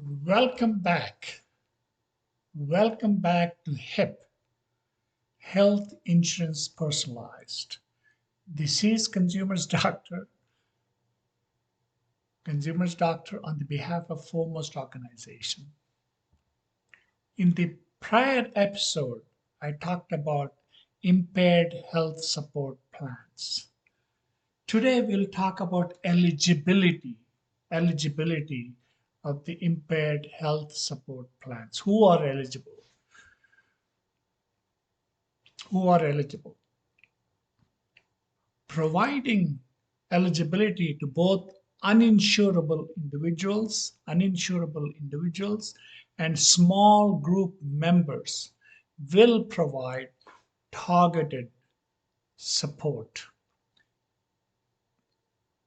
Welcome back. Welcome back to HIP, Health Insurance Personalized. This is Consumer's Doctor on the behalf of Foremost Organization. In the prior episode, I talked about impaired health support plans. Today we'll talk about eligibility of the impaired health support plans. Who are eligible? Who are eligible? Providing eligibility to both uninsurable individuals and small group members will provide targeted support,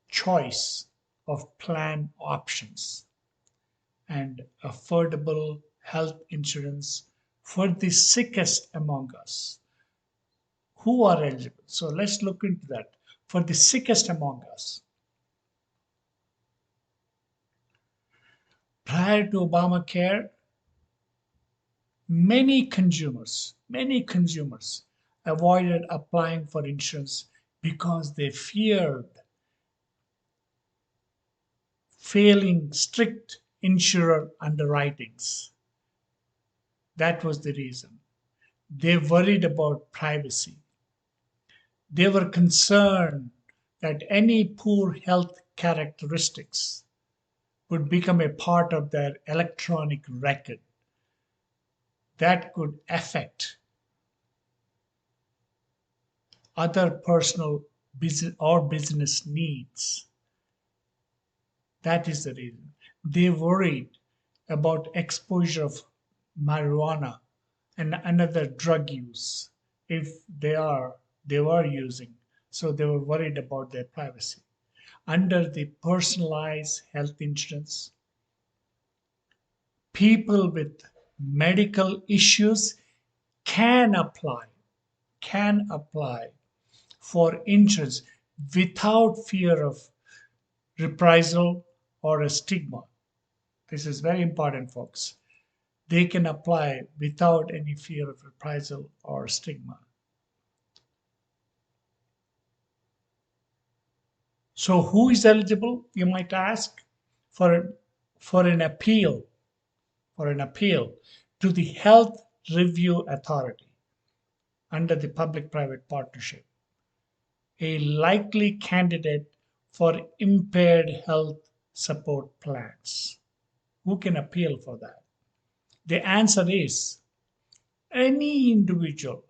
choice of plan options, and affordable health insurance for the sickest among us who are eligible. So let's look into that. For the sickest among us, prior to Obamacare, many consumers avoided applying for insurance because they feared failing strict insurer underwritings. That was the reason. They worried about privacy. They were concerned that any poor health characteristics would become a part of their electronic record that could affect other personal business needs. That is the reason. They worried about exposure of marijuana and another drug use if they were using. So they were worried about their privacy. Under the personalized health insurance, people with medical issues can apply for insurance without fear of reprisal or a stigma. This is very important, folks. They can apply without any fear of reprisal or stigma. So who is eligible, you might ask, for, for an appeal to the Health Review Authority under the public-private partnership. A likely candidate for impaired health support plans. Who can appeal for that? The answer is any individual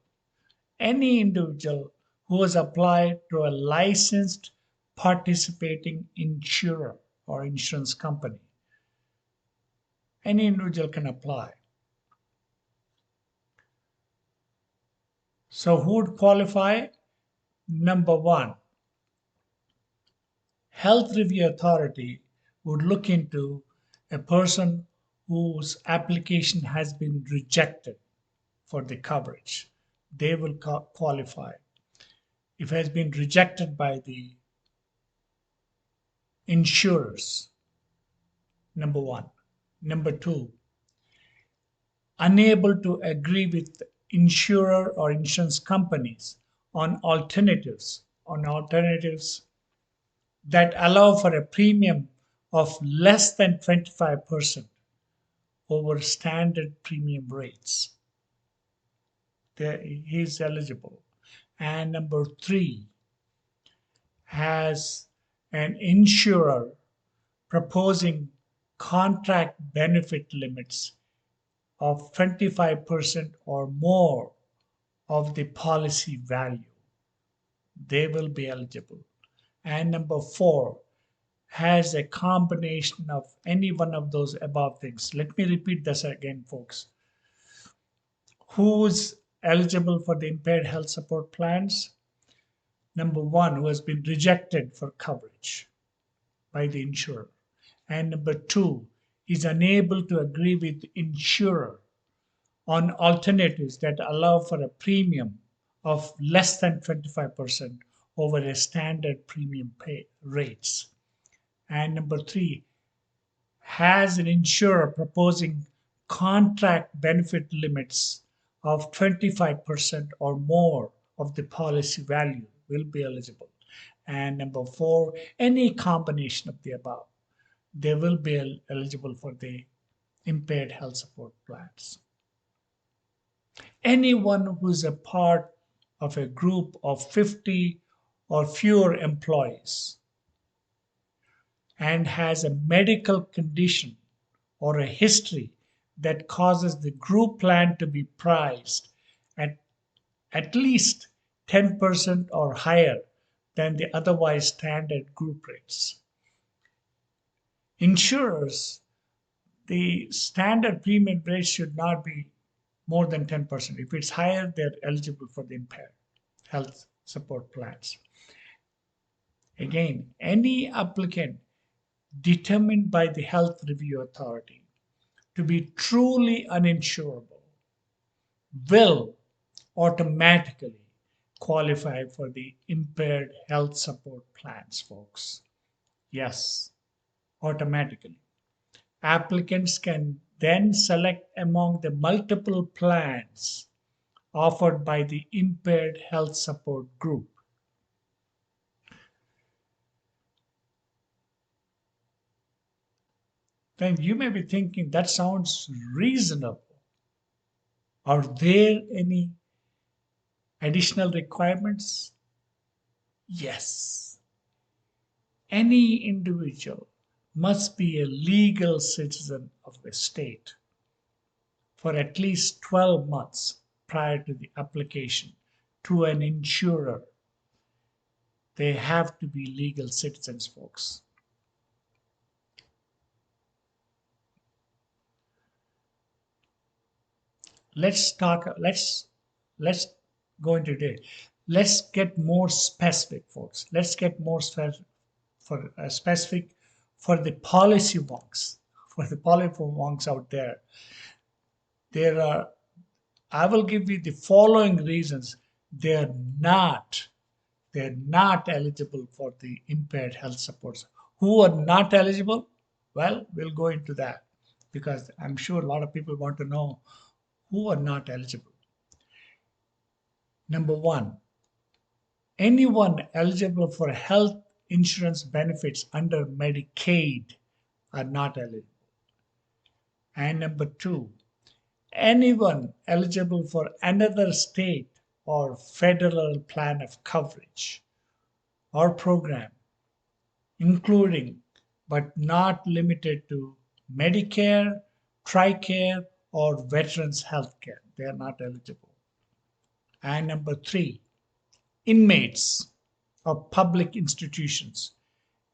who has applied to a licensed participating insurer or insurance company. Any individual can apply. So who would qualify? Number one, Health Review Authority would look into a person whose application has been rejected for the coverage. They will qualify. If it has been rejected by the insurers, number one. Number two, unable to agree with insurer or insurance companies on alternatives that allow for a premium of less than 25% over standard premium rates. He is eligible. And number three, has an insurer proposing contract benefit limits of 25% or more of the policy value. They will be eligible. And number four, has a combination of any one of those above things. Let me repeat this again, folks. Who's eligible for the impaired health support plans? Number one, who has been rejected for coverage by the insurer. And number two, is unable to agree with the insurer on alternatives that allow for a premium of less than 25% over a standard premium pay rates. And number three, has an insurer proposing contract benefit limits of 25% or more of the policy value will be eligible. And number four, any combination of the above, they will be eligible for the impaired health support plans. Anyone who is a part of a group of 50 or fewer employees and has a medical condition or a history that causes the group plan to be priced at at least 10% or higher than the otherwise standard group rates. Insurers, the standard premium rate should not be more than 10%. If it's higher, they're eligible for the impaired health support plans. Again, any applicant determined by the health review authority to be truly uninsurable will automatically qualify for the impaired health support plans, folks. Yes, automatically. Applicants can then select among the multiple plans offered by the impaired health support group. Then you may be thinking that sounds reasonable. Are there any additional requirements? Yes. Any individual must be a legal citizen of a state for at least 12 months prior to the application to an insurer. They have to be legal citizens, folks. Let's go into it. Let's get more specific, folks. Let's get more specific for the policy wonks, for the policy wonks out there. There are, I will give you the following reasons they're not they're not eligible for the impaired health supports. Who are not eligible? Well, we'll go into that because I'm sure a lot of people want to know who are not eligible. Number one, anyone eligible for health insurance benefits under Medicaid are not eligible. And number two, anyone eligible for another state or federal plan of coverage or program, including but not limited to Medicare, TRICARE, or Veterans Health Care. They are not eligible. And number three, inmates of public institutions.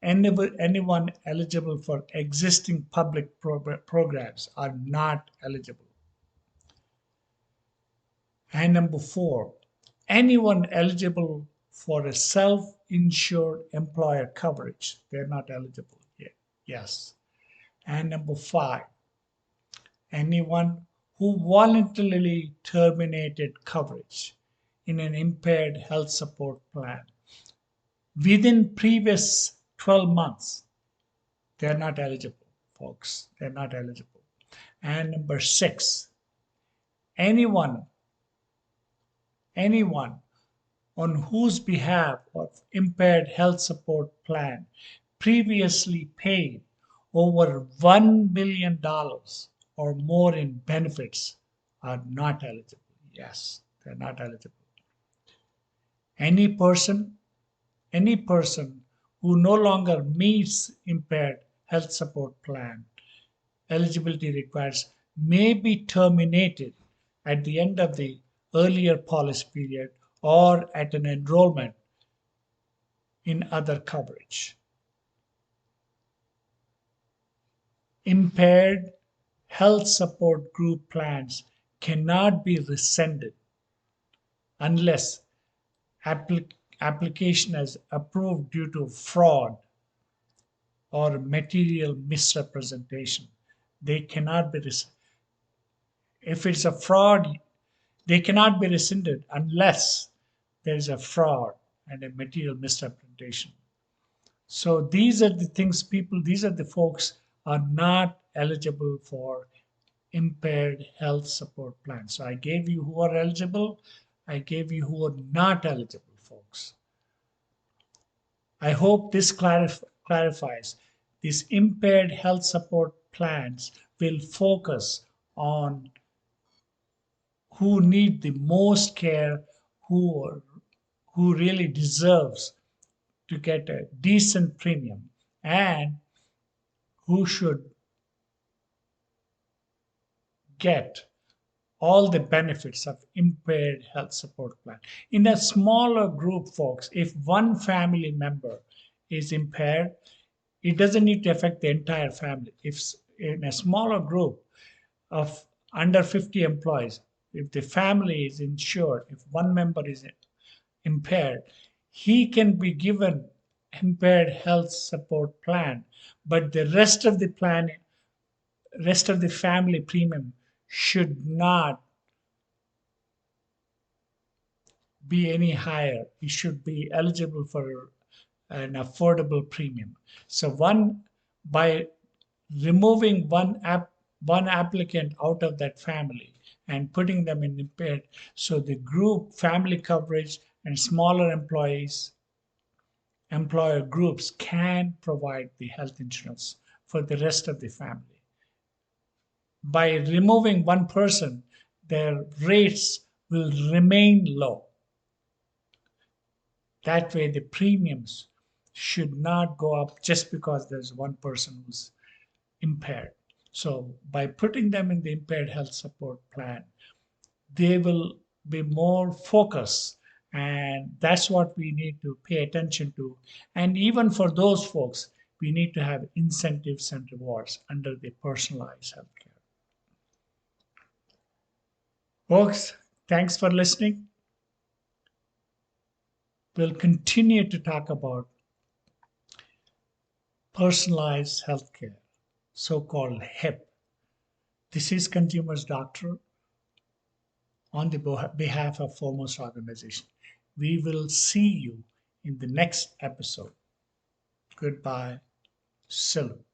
Anyone eligible for existing public programs are not eligible. And number four, anyone eligible for a self-insured employer coverage, they're not eligible yet. Yes. And number five, anyone who voluntarily terminated coverage in an impaired health support plan within previous 12 months, they're not eligible, folks. They're not eligible. And number six, anyone on whose behalf of impaired health support plan previously paid over $1 million or more in benefits are not eligible. Yes, they're not eligible. Any person who no longer meets impaired health support plan eligibility requires may be terminated at the end of the earlier policy period or at an enrollment in other coverage. Impaired health support group plans cannot be rescinded unless application is approved due to fraud or material misrepresentation. They cannot be if it's a fraud, they cannot be rescinded unless there is a fraud and a material misrepresentation. So these are the these are the folks are not eligible for impaired health support plans. So I gave you who are eligible, I gave you who are not eligible, folks. I hope this clarifies. These impaired health support plans will focus on who need the most care, who who really deserves to get a decent premium, and who should get all the benefits of impaired health support plan. In a smaller group, folks, if one family member is impaired, it doesn't need to affect the entire family. If in a smaller group of under 50 employees, if the family is insured, if one member is impaired, he can be given impaired health support plan, but the rest of the family premium should not be any higher. He should be eligible for an affordable premium. So by removing one applicant out of that family and putting them in impaired, so the group family coverage and smaller employer groups can provide the health insurance for the rest of the family. By removing one person, their rates will remain low. That way, the premiums should not go up just because there's one person who's impaired. So, by putting them in the impaired health support plan, they will be more focused. And that's what we need to pay attention to. And even for those folks, we need to have incentives and rewards under the personalized healthcare. Folks, thanks for listening. We'll continue to talk about personalized healthcare, so called HIP. This is Consumers Doctor on the behalf of Foremost Organization. We will see you in the next episode. Goodbye. Salute.